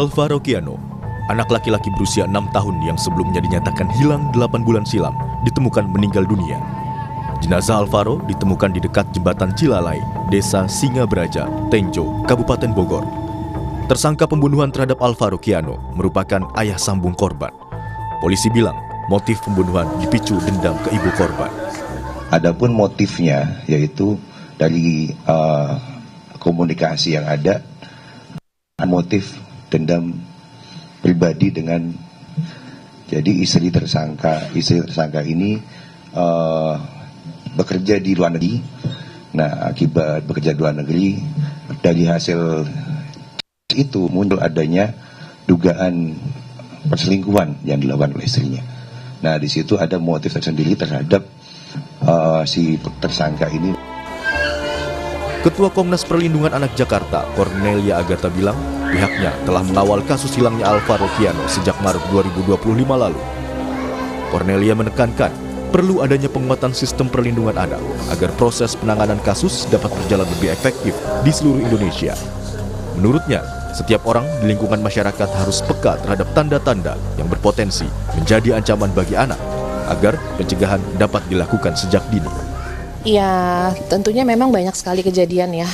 Alvaro Kiano, anak laki-laki berusia 6 tahun yang sebelumnya dinyatakan hilang 8 bulan silam, ditemukan meninggal dunia. Jenazah Alvaro ditemukan di dekat jembatan Cilalai, Desa Singabraja, Tenjo, Kabupaten Bogor. Tersangka pembunuhan terhadap Alvaro Kiano merupakan ayah sambung korban. Polisi bilang motif pembunuhan dipicu dendam ke ibu korban. Adapun motifnya yaitu dari komunikasi yang ada, motif dendam pribadi dengan jadi istri tersangka ini bekerja di luar negeri. Nah, akibat bekerja di luar negeri, dari hasil itu muncul adanya dugaan perselingkuhan yang dilakukan oleh istrinya. Nah, di situ ada motif tersendiri terhadap si tersangka ini. Ketua Komnas Perlindungan Anak Jakarta, Cornelia Agatha bilang, pihaknya telah mengawal kasus hilangnya Alvaro Kiano sejak Maret 2025 lalu. Cornelia menekankan, perlu adanya penguatan sistem perlindungan anak agar proses penanganan kasus dapat berjalan lebih efektif di seluruh Indonesia. Menurutnya, setiap orang di lingkungan masyarakat harus peka terhadap tanda-tanda yang berpotensi menjadi ancaman bagi anak, agar pencegahan dapat dilakukan sejak dini. Ya, tentunya memang banyak sekali kejadian ya,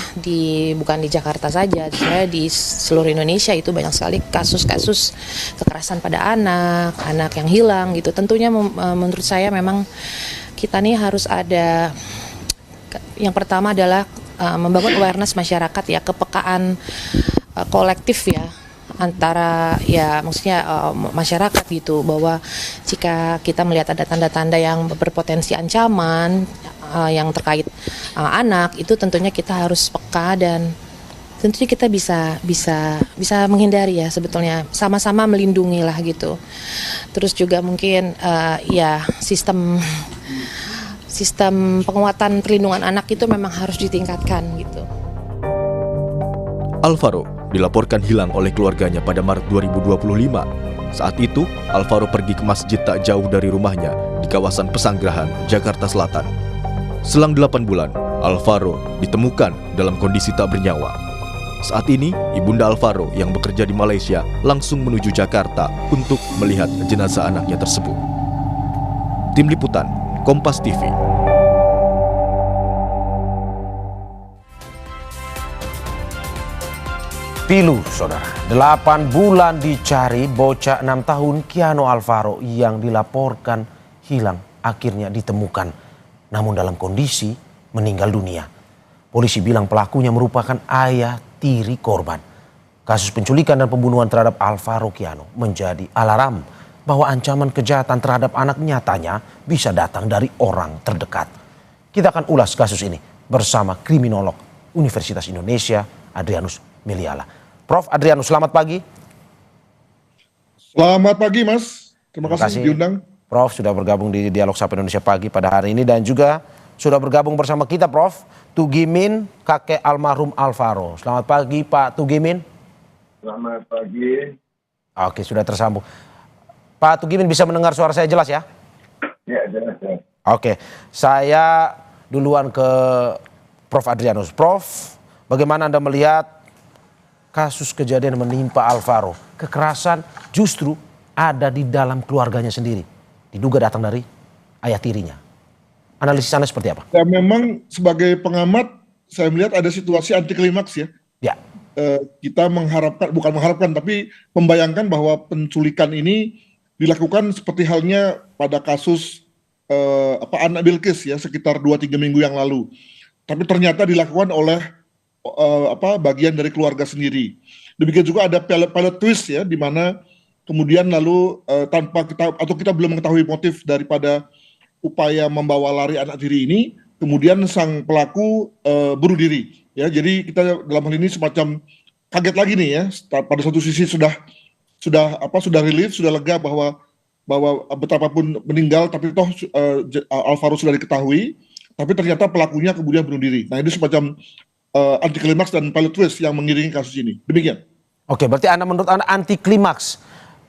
bukan di Jakarta saja, di seluruh Indonesia itu banyak sekali kasus-kasus kekerasan pada anak yang hilang gitu. Tentunya menurut saya memang kita nih harus ada, yang pertama adalah membangun awareness masyarakat ya, kepekaan kolektif ya, antara ya maksudnya masyarakat gitu, bahwa jika kita melihat ada tanda-tanda yang berpotensi ancaman yang terkait anak, itu tentunya kita harus peka dan tentunya kita bisa menghindari ya, sebetulnya sama-sama melindungi lah gitu. Terus juga mungkin ya sistem penguatan perlindungan anak itu memang harus ditingkatkan gitu. Alvaro dilaporkan hilang oleh keluarganya pada Maret 2025. Saat itu, Alvaro pergi ke masjid tak jauh dari rumahnya di kawasan Pesanggerahan, Jakarta Selatan. Selang 8 bulan, Alvaro ditemukan dalam kondisi tak bernyawa. Saat ini, ibunda Alvaro yang bekerja di Malaysia langsung menuju Jakarta untuk melihat jenazah anaknya tersebut. Tim Liputan, Kompas TV. Pilu, saudara. 8 bulan dicari bocah 6 tahun Kiano Alvaro yang dilaporkan hilang akhirnya ditemukan, namun dalam kondisi meninggal dunia. Polisi bilang pelakunya merupakan ayah tiri korban. Kasus penculikan dan pembunuhan terhadap Alvaro Kiano menjadi alarm bahwa ancaman kejahatan terhadap anak nyatanya bisa datang dari orang terdekat. Kita akan ulas kasus ini bersama kriminolog Universitas Indonesia, Adrianus Meliala. Prof. Adrianus, selamat pagi. Selamat pagi, Mas. Terima kasih diundang. Prof. sudah bergabung di Dialog Sapa Indonesia Pagi pada hari ini, dan juga sudah bergabung bersama kita Prof. Tugimin, kakek almarhum Alvaro. Selamat pagi Pak Tugimin. Selamat pagi. Oke, sudah tersambung. Pak Tugimin, bisa mendengar suara saya jelas ya? Ya, jelas ya. Oke, saya duluan ke Prof. Adrianus. Prof, bagaimana Anda melihat kasus kejadian menimpa Alvaro? Kekerasan justru ada di dalam keluarganya sendiri. Diduga datang dari ayah tirinya. Analisis Anda seperti apa? Ya, memang sebagai pengamat saya melihat ada situasi anti klimaks ya. Ya. Kita bukan mengharapkan, tapi membayangkan bahwa penculikan ini dilakukan seperti halnya pada kasus anak Bilqis ya, sekitar 2-3 minggu yang lalu. Tapi ternyata dilakukan oleh bagian dari keluarga sendiri. Demikian juga ada pilot twist ya, di mana kemudian lalu tanpa kita belum mengetahui motif daripada upaya membawa lari anak tiri ini, kemudian sang pelaku bunuh diri. Ya, jadi kita dalam hal ini semacam kaget lagi nih ya. Pada satu sisi sudah relief, sudah lega bahwa betapapun meninggal, tapi toh Alvaro sudah diketahui, tapi ternyata pelakunya kemudian bunuh diri. Nah, ini semacam anti klimaks dan pilot twist yang mengiringi kasus ini. Demikian. Oke, berarti menurut Anda anti klimaks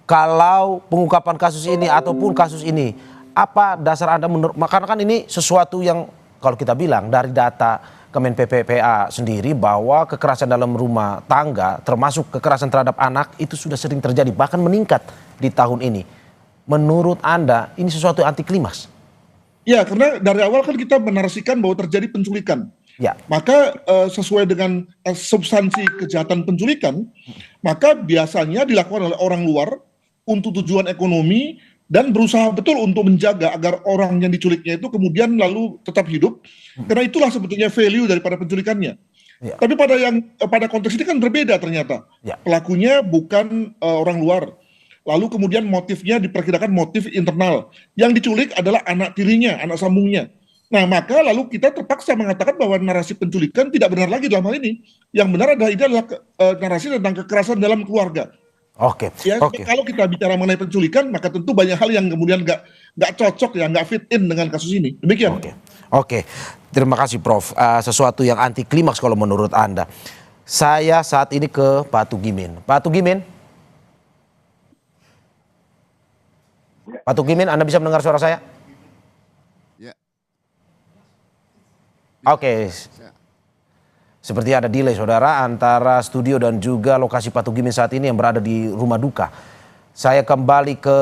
kalau pengungkapan kasus ini ataupun kasus ini. Apa dasar Anda karena kan ini sesuatu yang kalau kita bilang dari data Kemen PPPA sendiri bahwa kekerasan dalam rumah tangga termasuk kekerasan terhadap anak itu sudah sering terjadi bahkan meningkat di tahun ini. Menurut Anda ini sesuatu yang anti klimaks? Ya, karena dari awal kan kita menarasikan bahwa terjadi penculikan. Ya. Maka sesuai dengan substansi kejahatan penculikan, maka biasanya dilakukan oleh orang luar untuk tujuan ekonomi dan berusaha betul untuk menjaga agar orang yang diculiknya itu kemudian lalu tetap hidup. Karena itulah sebetulnya value daripada penculikannya. Ya. Tapi pada konteks ini kan berbeda ternyata. Ya. Pelakunya bukan orang luar. Lalu kemudian motifnya diperkirakan motif internal. Yang diculik adalah anak tirinya, anak sambungnya. Nah, maka lalu kita terpaksa mengatakan bahwa narasi penculikan tidak benar lagi dalam hal ini. Yang benar adalah ini adalah narasi tentang kekerasan dalam keluarga. Oke. Ya, kalau kita bicara mengenai penculikan, maka tentu banyak hal yang kemudian nggak cocok ya, nggak fit in dengan kasus ini. Demikian. Oke. Terima kasih Prof. Sesuatu yang anti klimaks kalau menurut Anda. Saya saat ini ke Pak Tugimin. Pak Tugimin. Pak Tugimin, Anda bisa mendengar suara saya? Ya. Oke. Seperti ada delay saudara antara studio dan juga lokasi Pak Tugimin saat ini yang berada di rumah duka. Saya kembali ke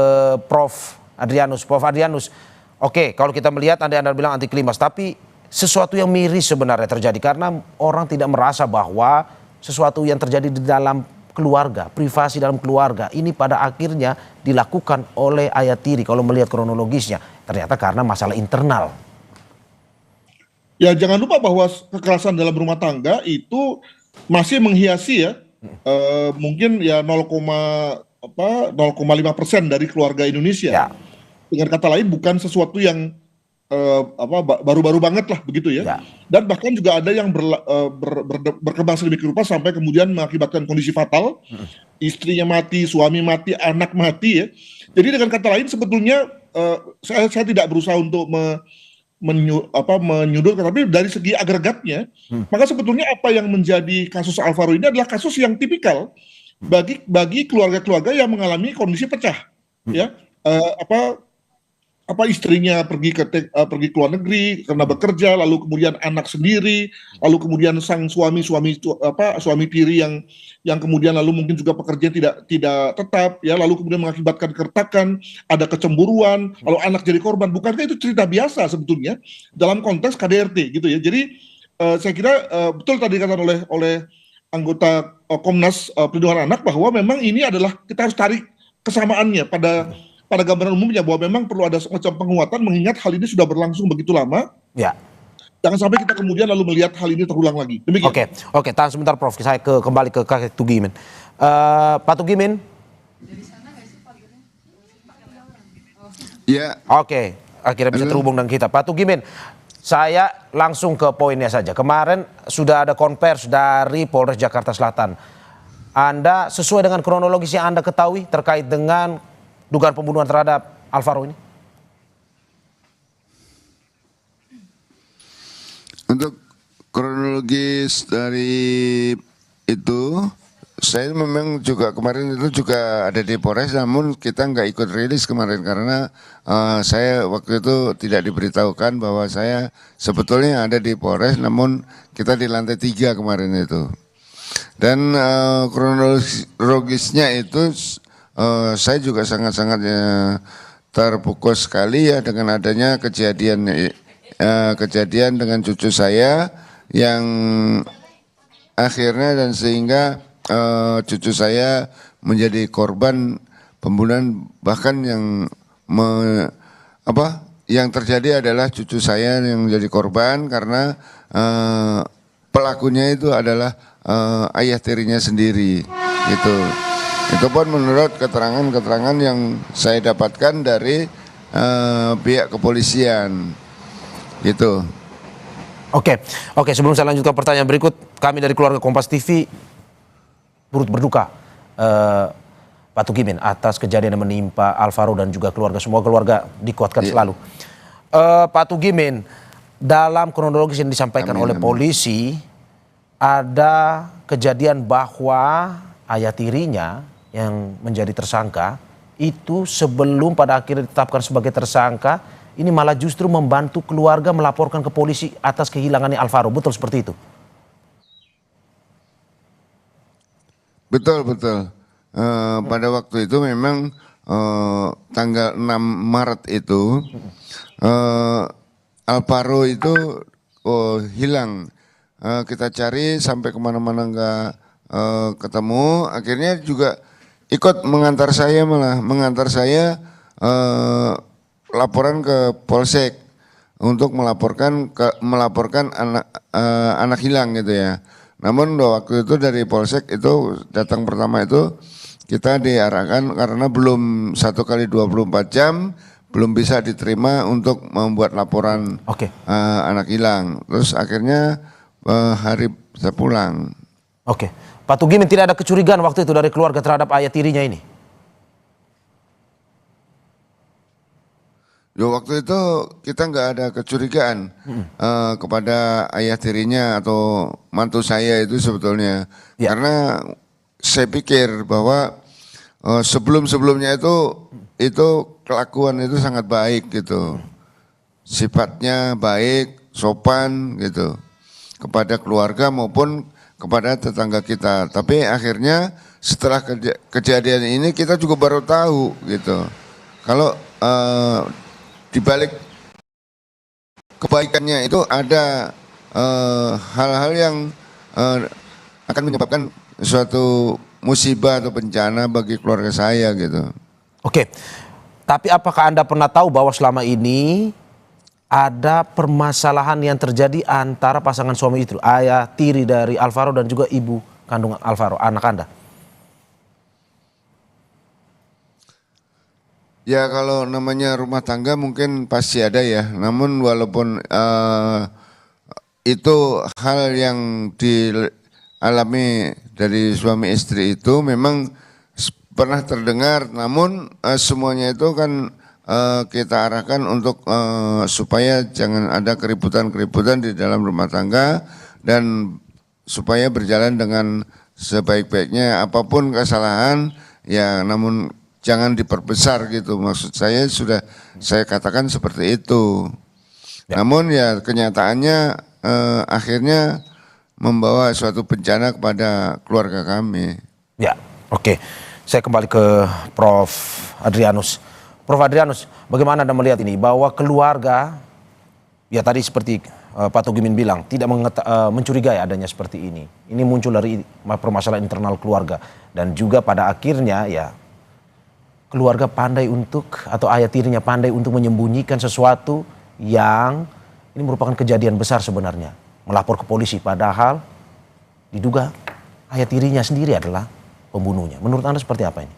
Prof Adrianus. Prof Adrianus, oke, kalau kita melihat Anda bilang anti klimaks, tapi sesuatu yang miris sebenarnya terjadi karena orang tidak merasa bahwa sesuatu yang terjadi di dalam keluarga, privasi dalam keluarga ini pada akhirnya dilakukan oleh ayah tiri kalau melihat kronologisnya. Ternyata karena masalah internal. Ya, jangan lupa bahwa kekerasan dalam rumah tangga itu masih menghiasi ya, mungkin ya 0,5% dari keluarga Indonesia. Ya. Dengan kata lain bukan sesuatu yang baru-baru banget lah begitu ya. Ya. Dan bahkan juga ada yang berkembang sedemikian rupa sampai kemudian mengakibatkan kondisi fatal, istrinya mati, suami mati, anak mati ya. Jadi dengan kata lain sebetulnya saya tidak berusaha untuk menyudutkan, tapi dari segi agregatnya, maka sebetulnya apa yang menjadi kasus Alvaro ini adalah kasus yang tipikal bagi keluarga-keluarga yang mengalami kondisi pecah, ya. Istrinya pergi ke luar negeri karena bekerja, lalu kemudian anak sendiri, lalu kemudian sang suami tiri yang kemudian lalu mungkin juga pekerjaan tidak tetap ya, lalu kemudian mengakibatkan keretakan, ada kecemburuan, lalu anak jadi korban. Bukankah itu cerita biasa sebetulnya dalam konteks KDRT gitu ya. Jadi saya kira betul tadi dikatakan oleh anggota Komnas Perlindungan Anak bahwa memang ini adalah kita harus tarik kesamaannya pada gambaran umumnya bahwa memang perlu ada semacam penguatan mengingat hal ini sudah berlangsung begitu lama. Ya. Jangan sampai kita kemudian lalu melihat hal ini terulang lagi. Demikian. Oke, tahan sebentar Prof. Saya kembali ke Kak Tugimin. Pak Tugimin. Ya. Oke, akhirnya bisa terhubung dengan kita. Pak Tugimin, saya langsung ke poinnya saja. Kemarin sudah ada konvers dari Polres Jakarta Selatan. Anda sesuai dengan kronologis yang Anda ketahui terkait dengan dugaan pembunuhan terhadap Alvaro ini? Untuk kronologis dari itu, saya memang juga kemarin itu juga ada di Polres, namun kita nggak ikut rilis kemarin karena saya waktu itu tidak diberitahukan bahwa saya sebetulnya ada di Polres, namun kita di lantai 3 kemarin itu. Dan kronologisnya itu saya juga sangat-sangat terpukul sekali ya dengan adanya kejadian dengan cucu saya yang akhirnya dan sehingga cucu saya menjadi korban pembunuhan, bahkan yang terjadi adalah cucu saya yang menjadi korban karena pelakunya itu adalah ayah tirinya sendiri gitu. Itu pun menurut keterangan yang saya dapatkan dari pihak kepolisian, gitu. Oke, sebelum saya lanjutkan pertanyaan berikut, kami dari keluarga Kompas TV turut berduka Pak Tugimin atas kejadian yang menimpa Alvaro dan juga keluarga. Semua keluarga dikuatkan selalu. Pak Tugimin, dalam kronologis yang disampaikan oleh polisi, ada kejadian bahwa ayah tirinya yang menjadi tersangka itu sebelum pada akhirnya ditetapkan sebagai tersangka ini malah justru membantu keluarga melaporkan ke polisi atas kehilangannya Alvaro. Betul seperti itu? Betul, betul. Pada waktu itu memang tanggal 6 Maret itu Alvaro itu hilang. Kita cari sampai kemana-mana nggak ketemu. Akhirnya juga ikut mengantar saya, malah mengantar saya laporan ke Polsek untuk melaporkan anak hilang gitu ya. Namun waktu itu dari Polsek itu datang pertama itu kita diarahkan karena belum 1 kali 24 jam belum bisa diterima untuk membuat laporan anak hilang. Terus akhirnya hari bisa pulang. Oke, Pak Tugimin, tidak ada kecurigaan waktu itu dari keluarga terhadap ayah tirinya ini? Ya, waktu itu kita nggak ada kecurigaan kepada ayah tirinya atau mantu saya itu sebetulnya. Ya. Karena saya pikir bahwa sebelum-sebelumnya itu kelakuan itu sangat baik gitu. Sifatnya baik, sopan gitu. Kepada keluarga maupun kepada tetangga kita. Tapi akhirnya setelah kejadian ini kita juga baru tahu gitu. Kalau di balik kebaikannya itu ada hal-hal yang akan menyebabkan suatu musibah atau bencana bagi keluarga saya gitu. Oke, tapi apakah Anda pernah tahu bahwa selama ini ada permasalahan yang terjadi antara pasangan suami istri, ayah tiri dari Alvaro dan juga ibu kandung Alvaro, anak Anda? Ya, kalau namanya rumah tangga mungkin pasti ada ya. Namun walaupun itu hal yang dialami dari suami istri itu memang pernah terdengar. Namun semuanya itu kan kita arahkan untuk supaya jangan ada keributan-keributan di dalam rumah tangga dan supaya berjalan dengan sebaik-baiknya. Apapun kesalahan ya, namun jangan diperbesar gitu, maksud saya sudah saya katakan seperti itu. Ya. Namun ya kenyataannya akhirnya membawa suatu bencana kepada keluarga kami. Ya, oke. Saya kembali ke Prof. Adrianus. Prof. Adrianus, bagaimana Anda melihat ini bahwa keluarga, ya tadi seperti Pak Tugimin bilang, tidak mencurigai adanya seperti ini. Ini muncul dari permasalahan internal keluarga dan juga pada akhirnya ya keluarga pandai untuk, atau ayah tirinya pandai untuk menyembunyikan sesuatu yang ini merupakan kejadian besar sebenarnya. Melapor ke polisi padahal diduga ayah tirinya sendiri adalah pembunuhnya. Menurut Anda seperti apa ini?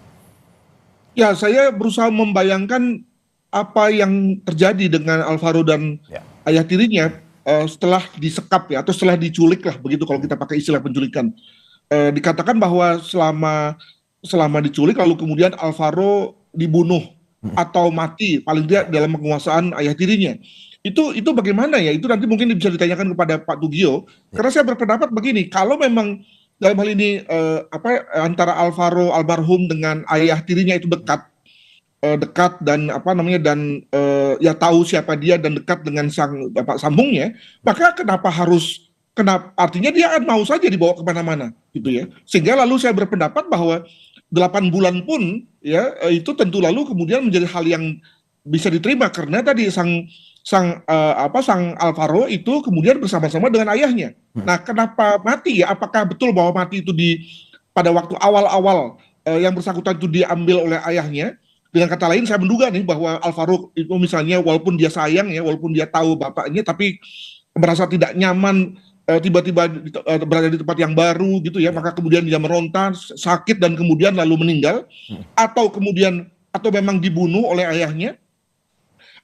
Ya, saya berusaha membayangkan apa yang terjadi dengan Alvaro dan ayah tirinya setelah disekap ya, atau setelah diculik lah begitu kalau kita pakai istilah penculikan. Dikatakan bahwa selama diculik lalu kemudian Alvaro dibunuh atau mati paling tidak dalam penguasaan ayah tirinya. Itu bagaimana ya? Itu nanti mungkin bisa ditanyakan kepada Pak Tugio. Karena saya berpendapat begini, kalau memang dalam hal ini antara Alvaro almarhum dengan ayah tirinya itu dekat dan ya tahu siapa dia dan dekat dengan sang bapak sambungnya, maka artinya dia akan mau saja dibawa kemana-mana gitu ya. Sehingga lalu saya berpendapat bahwa 8 bulan pun ya itu tentu lalu kemudian menjadi hal yang bisa diterima karena tadi sang Alvaro itu kemudian bersama-sama dengan ayahnya. Nah, kenapa mati ya? Apakah betul bahwa mati itu pada waktu awal-awal yang bersangkutan itu diambil oleh ayahnya? Dengan kata lain saya menduga nih bahwa Alvaro itu misalnya walaupun dia sayang ya, walaupun dia tahu bapaknya tapi merasa tidak nyaman tiba-tiba berada di tempat yang baru gitu ya, maka kemudian dia meronta, sakit dan kemudian lalu meninggal, atau memang dibunuh oleh ayahnya,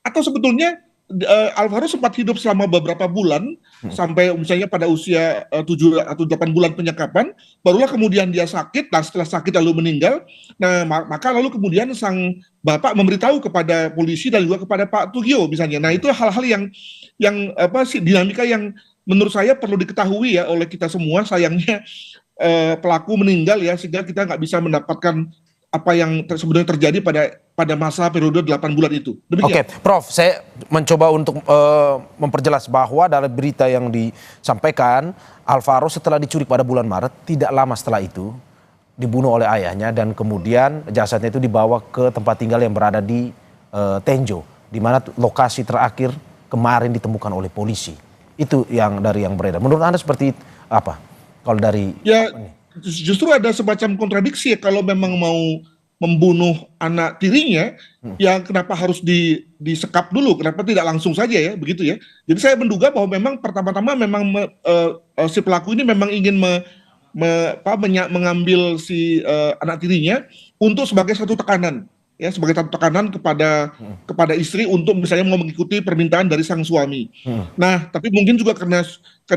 atau sebetulnya Alvaro sempat hidup selama beberapa bulan sampai misalnya pada usia 7 atau 8 bulan penyekapan, barulah kemudian dia sakit, dan setelah sakit lalu meninggal. Nah, maka lalu kemudian sang bapak memberitahu kepada polisi dan juga kepada Pak Tugio misalnya. Nah, itu hal-hal yang dinamika yang menurut saya perlu diketahui ya oleh kita semua. Sayangnya pelaku meninggal ya, sehingga kita nggak bisa mendapatkan apa yang sebenarnya terjadi pada masa periode 8 bulan itu. Demikian. Oke, Prof, saya mencoba untuk memperjelas bahwa dalam berita yang disampaikan, Alvaro setelah diculik pada bulan Maret, tidak lama setelah itu dibunuh oleh ayahnya dan kemudian jasadnya itu dibawa ke tempat tinggal yang berada di Tenjo, di mana lokasi terakhir kemarin ditemukan oleh polisi. Itu yang beredar. Menurut Anda seperti apa? Kalau dari Ya, justru ada semacam kontradiksi ya, kalau memang mau membunuh anak tirinya, ya kenapa harus disekap dulu? Kenapa tidak langsung saja ya, begitu ya? Jadi saya menduga bahwa memang pertama-tama memang si pelaku ini memang ingin mengambil si anak tirinya untuk sebagai satu tekanan, ya, sebagai satu tekanan kepada istri untuk misalnya mau mengikuti permintaan dari sang suami. Nah, tapi mungkin juga karena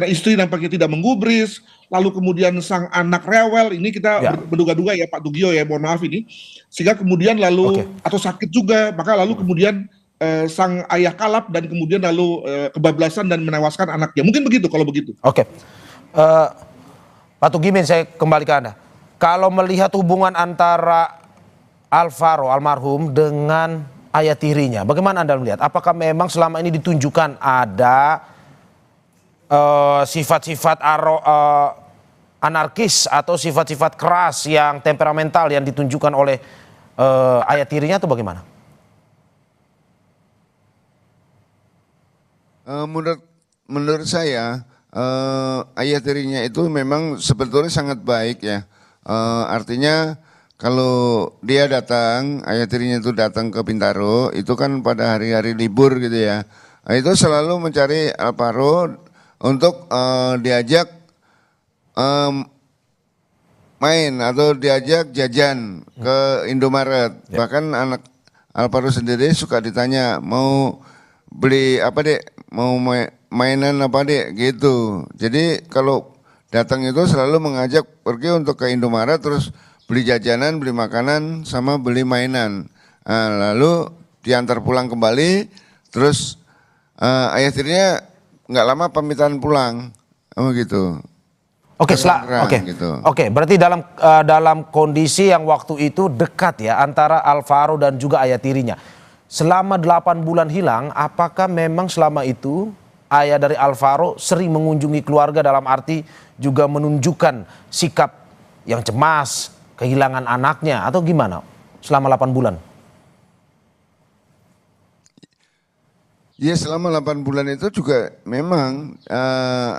istri nampaknya tidak menggubris, lalu kemudian sang anak rewel, ini kita menduga-duga ya Pak Tugio ya, mohon maaf ini, sehingga kemudian lalu atau sakit juga, maka lalu kemudian sang ayah kalap dan kemudian lalu kebablasan dan menewaskan anaknya. Mungkin begitu kalau begitu. Oke. Pak Tugimin, saya kembali ke Anda. Kalau melihat hubungan antara Alvaro almarhum dengan ayah tirinya, bagaimana Anda melihat? Apakah memang selama ini ditunjukkan ada sifat-sifat anarkis atau sifat-sifat keras yang temperamental yang ditunjukkan oleh ayah tirinya atau bagaimana? Menurut saya ayah tirinya itu memang sebetulnya sangat baik ya. Artinya kalau dia datang, ayah tirinya itu datang ke Bintaro, itu kan pada hari-hari libur gitu ya. Nah, itu selalu mencari Alvaro untuk diajak main atau diajak jajan ke Indomaret. Bahkan anak Alvaro sendiri suka ditanya, mau beli apa dek, mau mainan apa dek gitu. Jadi kalau datang itu selalu mengajak pergi untuk ke Indomaret, terus beli jajanan, beli makanan, sama beli mainan. Nah, lalu diantar pulang kembali, terus ayah tirinya nggak lama pamitan pulang, gitu. Oke, gitu. Oke, berarti dalam kondisi yang waktu itu dekat ya antara Alvaro dan juga ayah tirinya. Selama 8 bulan hilang, apakah memang selama itu ayah dari Alvaro sering mengunjungi keluarga, dalam arti juga menunjukkan sikap yang cemas, kehilangan anaknya atau gimana selama 8 bulan? Ya, selama 8 bulan itu juga memang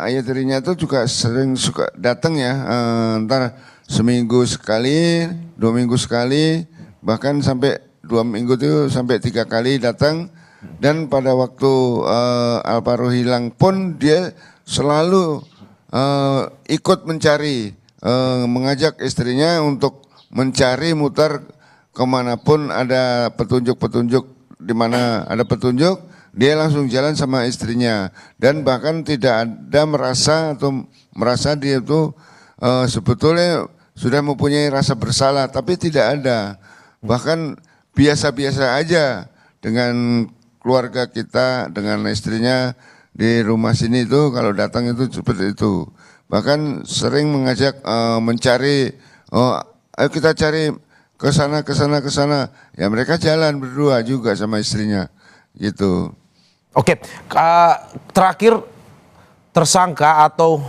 ayah tirinya itu juga sering suka datang ya, ntar seminggu sekali, 2 minggu sekali, bahkan sampai 2 minggu itu sampai 3 kali datang. Dan pada waktu Alvaro hilang pun dia selalu ikut mencari, mengajak istrinya untuk mencari mutar kemanapun ada petunjuk-petunjuk, di mana ada petunjuk dia langsung jalan sama istrinya, dan bahkan tidak ada merasa dia itu sebetulnya sudah mempunyai rasa bersalah, tapi tidak ada. Bahkan biasa-biasa aja dengan keluarga kita, dengan istrinya di rumah sini itu kalau datang itu seperti itu. Bahkan sering mengajak mencari, ayo kita cari ke sana. Ya mereka jalan berdua juga sama istrinya gitu. Oke, terakhir tersangka atau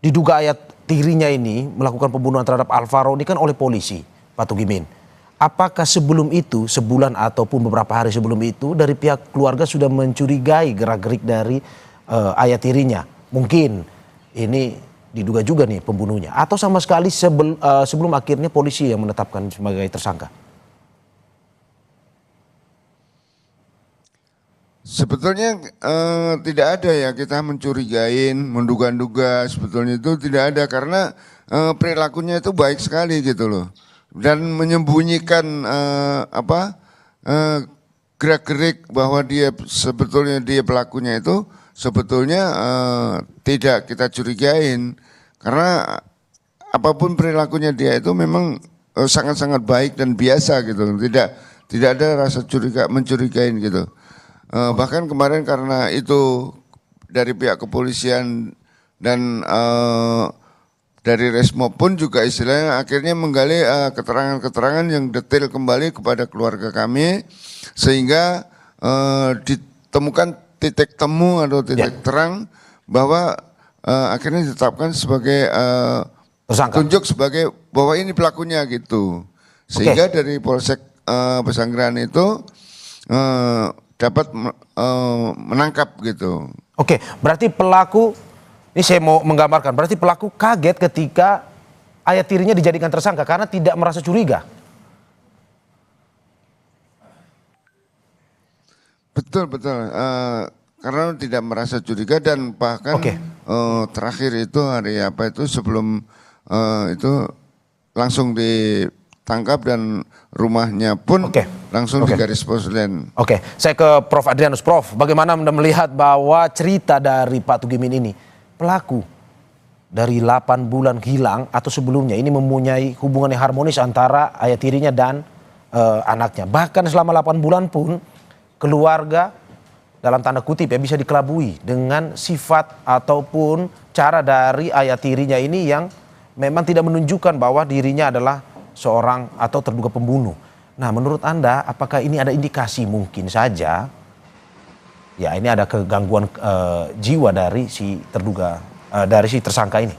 diduga ayah tirinya ini melakukan pembunuhan terhadap Alvaro ini kan oleh polisi, Pak Tugimin. Apakah sebelum itu, sebulan ataupun beberapa hari sebelum itu, dari pihak keluarga sudah mencurigai gerak-gerik dari ayah tirinya? Mungkin ini diduga juga nih pembunuhnya, atau sama sekali sebelum akhirnya polisi yang menetapkan sebagai tersangka? Sebetulnya tidak ada ya kita mencurigain, menduga-duga, sebetulnya itu tidak ada, karena perilakunya itu baik sekali gitu loh, dan menyembunyikan gerak-gerik bahwa dia sebetulnya dia pelakunya itu sebetulnya tidak kita curigain, karena apapun perilakunya dia itu memang sangat-sangat baik dan biasa gitu, tidak ada rasa mencurigain gitu. Bahkan kemarin karena itu dari pihak kepolisian dan dari Resmo pun juga istilahnya akhirnya menggali keterangan-keterangan yang detail kembali kepada keluarga kami sehingga ditemukan titik temu atau titik terang bahwa akhirnya ditetapkan sebagai Tersangka. tunjuk sebagai bahwa ini pelakunya gitu. Sehingga dari Polsek Pesanggerahan itu dapat menangkap gitu. Oke, berarti pelaku, ini saya mau menggambarkan, berarti pelaku kaget ketika ayah tirinya dijadikan tersangka karena tidak merasa curiga. Betul. Karena tidak merasa curiga dan bahkan terakhir itu hari apa itu sebelum itu langsung ditangkap dan rumahnya pun langsung digaris polisi. Oke, saya ke Prof. Adrianus. Prof, bagaimana Anda melihat bahwa cerita dari Pak Tugimin ini, pelaku dari 8 bulan hilang atau sebelumnya ini mempunyai hubungan yang harmonis antara ayah tirinya dan anaknya. Bahkan selama 8 bulan pun keluarga dalam tanda kutip ya bisa dikelabui dengan sifat ataupun cara dari ayah tirinya ini yang memang tidak menunjukkan bahwa dirinya adalah seorang atau terduga pembunuh. Nah, menurut Anda apakah ini ada indikasi mungkin saja ya ini ada kegangguan jiwa dari si terduga dari si tersangka ini?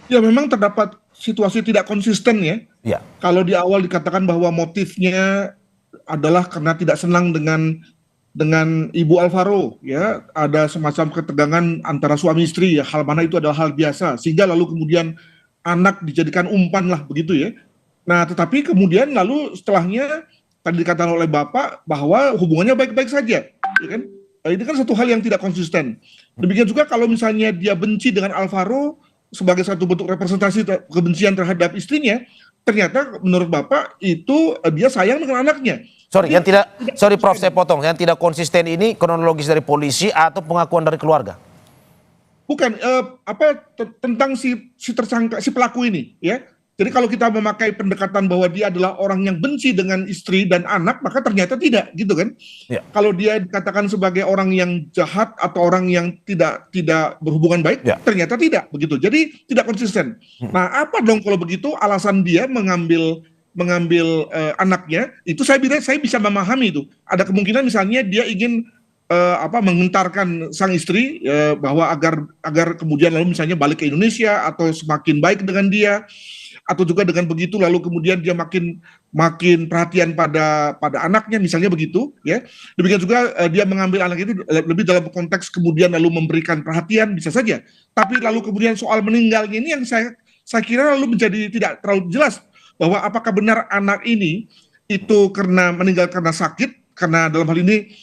Ya memang terdapat situasi tidak konsisten ya. Ya. Kalau di awal dikatakan bahwa motifnya adalah karena tidak senang dengan Ibu Alvaro, ya ada semacam ketegangan antara suami istri, ya hal mana itu adalah hal biasa, sehingga lalu kemudian anak dijadikan umpan lah begitu ya. Nah tetapi kemudian lalu setelahnya tadi dikatakan oleh Bapak bahwa hubungannya baik-baik saja, ya kan? Ini kan satu hal yang tidak konsisten. Demikian juga kalau misalnya dia benci dengan Alvaro sebagai satu bentuk representasi kebencian terhadap istrinya, ternyata menurut Bapak itu dia sayang dengan anaknya. Sorry, yang tidak, sorry Prof, saya potong. Yang tidak konsisten ini kronologis dari polisi atau pengakuan dari keluarga? Bukan, tentang si tersangka, si pelaku ini, ya. Jadi kalau kita memakai pendekatan bahwa dia adalah orang yang benci dengan istri dan anak, maka ternyata tidak, gitu kan? Ya. Kalau dia dikatakan sebagai orang yang jahat atau orang yang tidak berhubungan baik, ternyata tidak, begitu. Jadi tidak konsisten. Nah, apa dong kalau begitu alasan dia mengambil anaknya? Itu saya bisa memahami itu. Ada kemungkinan misalnya dia ingin menghentarkan sang istri bahwa agar kemudian lalu misalnya balik ke Indonesia atau semakin baik dengan dia. Atau juga dengan begitu lalu kemudian dia makin perhatian pada anaknya misalnya begitu ya. Demikian juga dia mengambil anak itu lebih dalam konteks kemudian lalu memberikan perhatian bisa saja. Tapi lalu kemudian soal meninggalnya ini yang saya kira lalu menjadi tidak terlalu jelas bahwa apakah benar anak ini itu karena meninggal karena sakit, karena dalam hal ini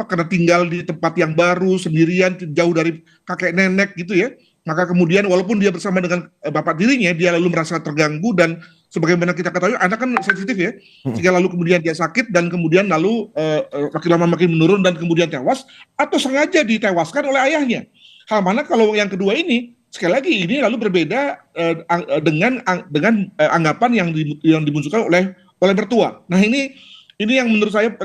karena tinggal di tempat yang baru sendirian jauh dari kakek nenek gitu ya. Maka kemudian walaupun dia bersama dengan bapak dirinya, dia lalu merasa terganggu dan sebagaimana kita ketahui anak kan sensitif ya, sehingga lalu kemudian dia sakit dan kemudian lalu makin lama makin menurun dan kemudian tewas atau sengaja ditewaskan oleh ayahnya. Hal mana kalau yang kedua ini sekali lagi ini lalu berbeda dengan anggapan yang dimunculkan oleh mertua. Nah ini yang menurut saya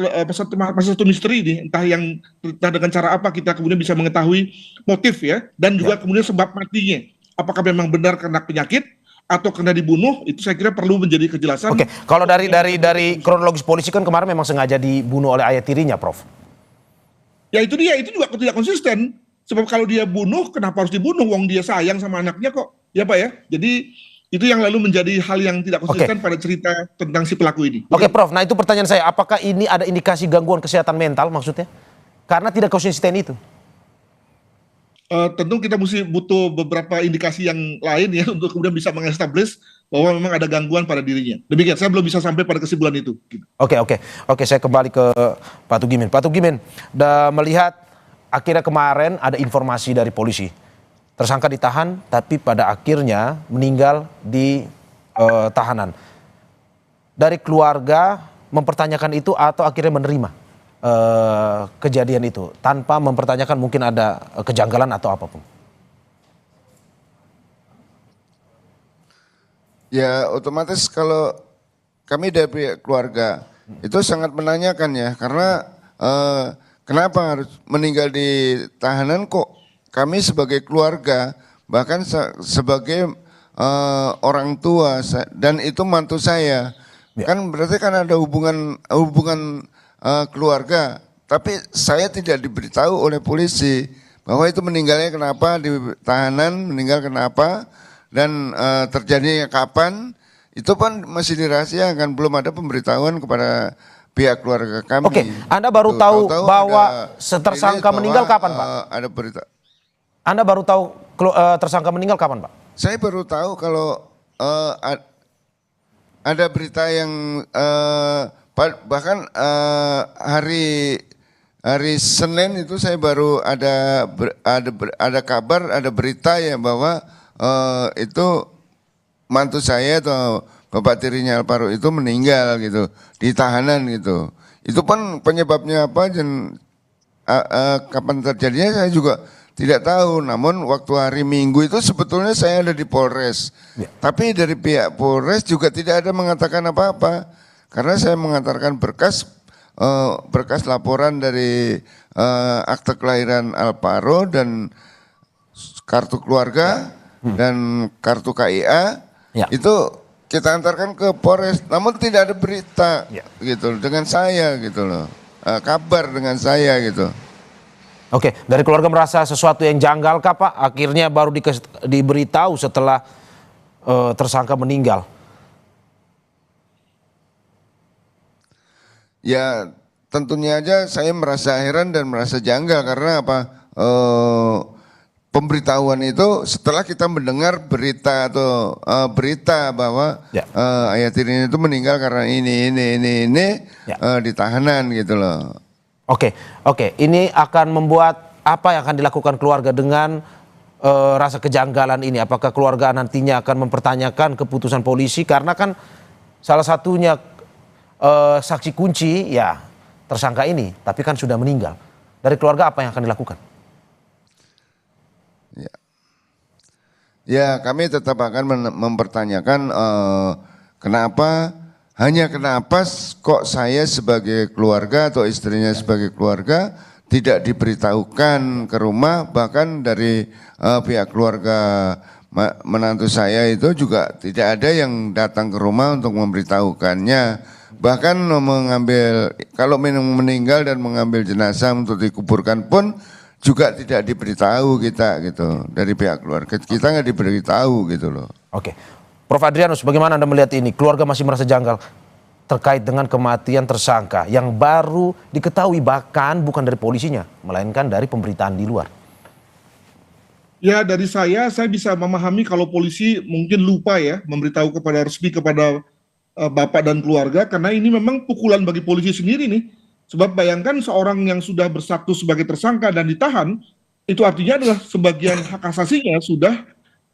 masih satu misteri ini, entah dengan cara apa kita kemudian bisa mengetahui motif ya, dan juga kemudian sebab matinya. Apakah memang benar karena penyakit atau karena dibunuh? Itu saya kira perlu menjadi kejelasan. Oke, kalau dari kronologis polisi kan kemarin memang sengaja dibunuh oleh ayah tirinya, Prof. Ya itu dia, itu juga tidak konsisten. Sebab kalau dia bunuh, kenapa harus dibunuh? Wong dia sayang sama anaknya kok, ya Pak ya. Jadi itu yang lalu menjadi hal yang tidak konsisten pada cerita tentang si pelaku ini. Oke, Prof. Nah itu pertanyaan saya, apakah ini ada indikasi gangguan kesehatan mental maksudnya? Karena tidak konsisten itu. Tentu kita butuh beberapa indikasi yang lain ya untuk kemudian bisa mengestablish bahwa memang ada gangguan pada dirinya. Demikian, saya belum bisa sampai pada kesimpulan itu. Oke, saya kembali ke Pak Tugimin. Pak Tugimin, melihat akhirnya kemarin ada informasi dari polisi. Tersangka ditahan tapi pada akhirnya meninggal di tahanan. Dari keluarga mempertanyakan itu atau akhirnya menerima kejadian itu tanpa mempertanyakan mungkin ada kejanggalan atau apapun? Ya otomatis kalau kami dari pihak keluarga itu sangat menanyakan ya karena kenapa harus meninggal di tahanan kok kami sebagai keluarga bahkan sebagai orang tua dan itu mantu saya. Kan berarti kan ada hubungan keluarga, tapi saya tidak diberitahu oleh polisi bahwa itu meninggalnya kenapa, di tahanan meninggal kenapa, dan terjadinya kapan, itu kan masih dirahasiakan, belum ada pemberitahuan kepada pihak keluarga kami. Oke, Anda baru tahu bahwa tersangka meninggal kapan, Pak? Ada berita. Anda baru tahu tersangka meninggal kapan, Pak? Saya baru tahu kalau ada berita yang bahkan hari Senin itu saya baru ada kabar, ada berita ya bahwa itu mantu saya atau bapak tirinya Alvaro itu meninggal gitu di tahanan gitu. Itu pun penyebabnya apa dan kapan terjadinya saya juga tidak tahu. Namun waktu hari Minggu itu sebetulnya saya ada di Polres. Ya. Tapi dari pihak Polres juga tidak ada mengatakan apa-apa. Karena saya mengantarkan berkas laporan dari akte kelahiran Alvaro dan kartu keluarga dan kartu KIA. Ya. Itu kita antarkan ke Polres. Namun tidak ada berita gitu dengan saya gitu loh. Kabar dengan saya gitu. Oke, dari keluarga merasa sesuatu yang janggal kah, Pak? Akhirnya baru diberitahu setelah tersangka meninggal. Ya, tentunya aja saya merasa heran dan merasa janggal karena apa? Pemberitahuan itu setelah kita mendengar berita atau berita bahwa ayah tirinya itu meninggal karena ini di tahanan gitu loh. Oke, ini akan membuat apa yang akan dilakukan keluarga dengan rasa kejanggalan ini? Apakah keluarga nantinya akan mempertanyakan keputusan polisi? Karena kan salah satunya saksi kunci ya tersangka ini, tapi kan sudah meninggal. Dari keluarga apa yang akan dilakukan? Ya kami tetap akan mempertanyakan kenapa kok saya sebagai keluarga atau istrinya sebagai keluarga tidak diberitahukan ke rumah, bahkan dari pihak keluarga menantu saya itu juga tidak ada yang datang ke rumah untuk memberitahukannya. Bahkan kalau meninggal dan mengambil jenazah untuk dikuburkan pun juga tidak diberitahu kita gitu dari pihak keluarga. Kita nggak diberitahu gitu loh. Oke. Prof. Adrianus, bagaimana Anda melihat ini? Keluarga masih merasa janggal terkait dengan kematian tersangka yang baru diketahui bahkan bukan dari polisinya, melainkan dari pemberitaan di luar. Ya, dari saya bisa memahami kalau polisi mungkin lupa ya memberitahu resmi kepada bapak dan keluarga, karena ini memang pukulan bagi polisi sendiri nih. Sebab bayangkan seorang yang sudah bersatu sebagai tersangka dan ditahan, itu artinya adalah sebagian hak asasinya sudah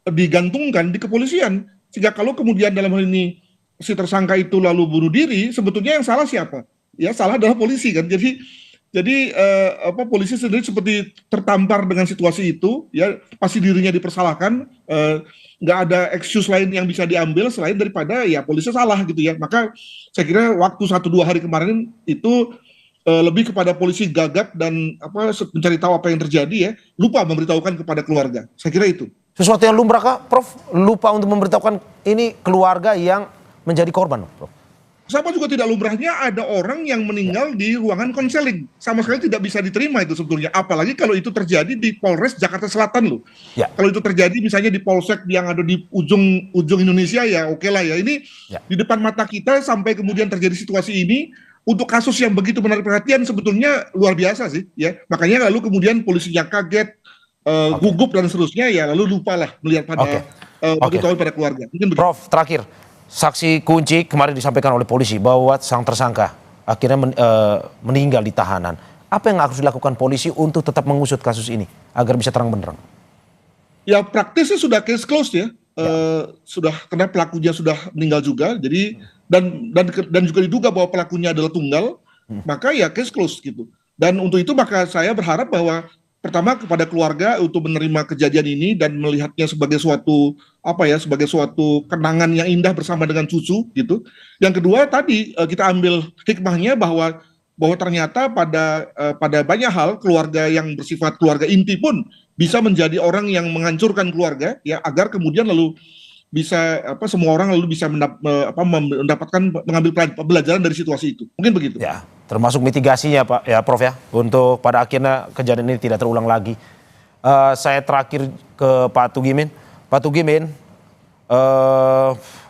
digantungkan di kepolisian. Sehingga kalau kemudian dalam hal ini si tersangka itu lalu bunuh diri, sebetulnya yang salah siapa? Ya salah adalah polisi kan. Jadi polisi sendiri seperti tertampar dengan situasi itu, ya pasti dirinya dipersalahkan, nggak ada excuse lain yang bisa diambil selain daripada ya polisi salah gitu ya. Maka saya kira waktu 1-2 hari kemarin itu lebih kepada polisi gagap dan mencari tahu apa yang terjadi ya, lupa memberitahukan kepada keluarga. Saya kira itu. Sesuatu yang lumrah kah, Prof? Lupa untuk memberitahukan ini keluarga yang menjadi korban, Prof? Sama juga tidak lumrahnya ada orang yang meninggal di ruangan konseling. Sama sekali tidak bisa diterima itu sebetulnya. Apalagi kalau itu terjadi di Polres Jakarta Selatan loh. Ya. Kalau itu terjadi misalnya di Polsek yang ada di ujung Indonesia ya oke lah ya. Ini di depan mata kita sampai kemudian terjadi situasi ini. Untuk kasus yang begitu menarik perhatian sebetulnya luar biasa sih ya. Makanya lalu kemudian polisinya kaget, gugup dan seterusnya ya, lalu lupalah melihat pada pada keluarga. Prof, terakhir, saksi kunci kemarin disampaikan oleh polisi bahwa sang tersangka akhirnya meninggal di tahanan. Apa yang harus dilakukan polisi untuk tetap mengusut kasus ini agar bisa terang benderang? Ya praktisnya sudah case closed ya. Sudah karena pelakunya sudah meninggal juga. Jadi dan juga diduga bahwa pelakunya adalah tunggal, maka ya case closed gitu. Dan untuk itu maka saya berharap bahwa pertama kepada keluarga untuk menerima kejadian ini dan melihatnya sebagai suatu kenangan yang indah bersama dengan cucu gitu. Yang kedua tadi kita ambil hikmahnya bahwa ternyata pada banyak hal keluarga yang bersifat keluarga inti pun bisa menjadi orang yang menghancurkan keluarga, ya, agar kemudian lalu bisa semua orang lalu bisa mendapatkan mengambil pelajaran dari situasi itu. Mungkin begitu. Ya, termasuk mitigasinya Pak, ya Prof ya, untuk pada akhirnya kejadian ini tidak terulang lagi. Saya terakhir ke Pak Tugimin. Pak Tugimin,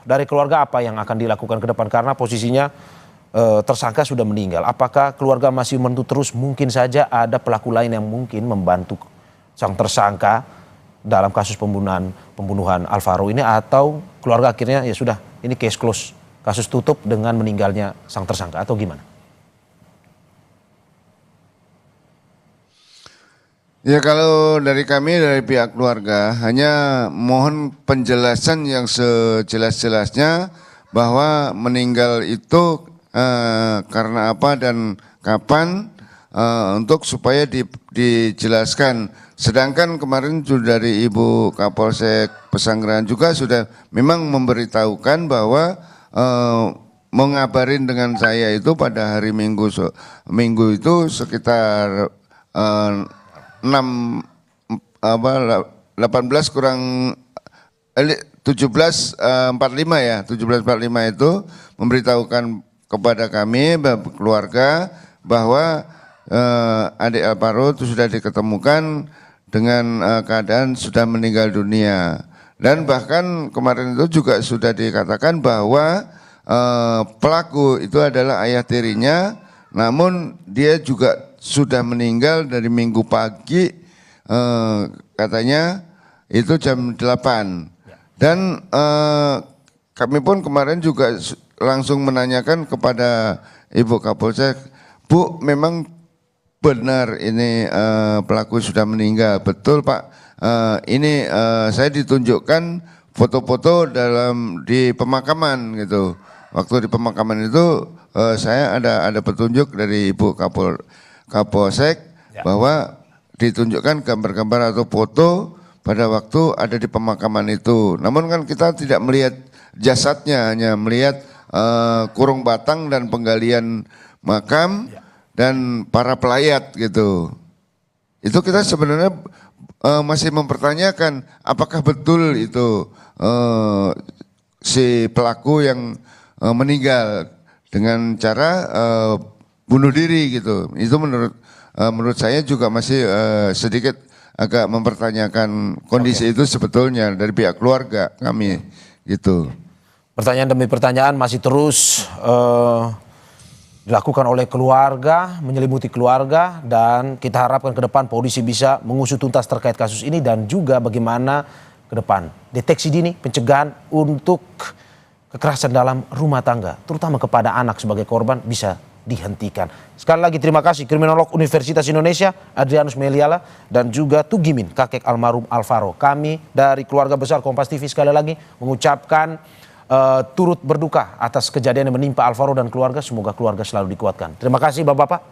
dari keluarga apa yang akan dilakukan ke depan? Karena posisinya tersangka sudah meninggal. Apakah keluarga masih menuntut terus? Mungkin saja ada pelaku lain yang mungkin membantu sang tersangka dalam kasus pembunuhan Alvaro ini, atau keluarga akhirnya ya sudah, ini case close, kasus tutup dengan meninggalnya sang tersangka, atau gimana? Ya, kalau dari kami, dari pihak keluarga, hanya mohon penjelasan yang sejelas-jelasnya bahwa meninggal itu karena apa dan kapan, untuk supaya dijelaskan. Sedangkan kemarin sudah dari Ibu Kapolsek Pesanggerahan juga sudah memang memberitahukan bahwa mengabarin dengan saya itu pada hari Minggu itu sekitar 18 kurang 17.45 ya, 17.45 itu memberitahukan kepada kami keluarga bahwa adik Alvaro itu sudah diketemukan dengan keadaan sudah meninggal dunia. Dan bahkan kemarin itu juga sudah dikatakan bahwa pelaku itu adalah ayah tirinya, namun dia juga sudah meninggal dari Minggu pagi, katanya itu jam 8. Dan kami pun kemarin juga langsung menanyakan kepada Ibu Kapolsek, Bu, memang benar ini pelaku sudah meninggal? Betul Pak, ini saya ditunjukkan foto-foto di pemakaman gitu. Waktu di pemakaman itu saya ada petunjuk dari Ibu Kapolsek bahwa ditunjukkan gambar-gambar atau foto pada waktu ada di pemakaman itu. Namun kan kita tidak melihat jasadnya, hanya melihat kurung batang dan penggalian makam dan para pelayat gitu. Itu kita sebenarnya masih mempertanyakan apakah betul itu si pelaku yang meninggal dengan cara bunuh diri gitu. Itu menurut saya juga masih sedikit agak mempertanyakan kondisi itu sebetulnya dari pihak keluarga kami gitu. Pertanyaan demi pertanyaan masih terus dilakukan oleh keluarga, menyelimuti keluarga, dan kita harapkan ke depan polisi bisa mengusut tuntas terkait kasus ini, dan juga bagaimana ke depan deteksi dini, pencegahan untuk kekerasan dalam rumah tangga, terutama kepada anak sebagai korban, bisa dihentikan. Sekali lagi terima kasih Kriminolog Universitas Indonesia Adrianus Meliala dan juga Tugimin, kakek almarhum Alvaro. Kami dari keluarga besar Kompas TV sekali lagi mengucapkan turut berduka atas kejadian yang menimpa Alvaro dan keluarga. Semoga keluarga selalu dikuatkan. Terima kasih Bapak-bapak.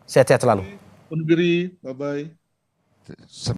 Sehat-sehat selalu. Undur diri, bye-bye.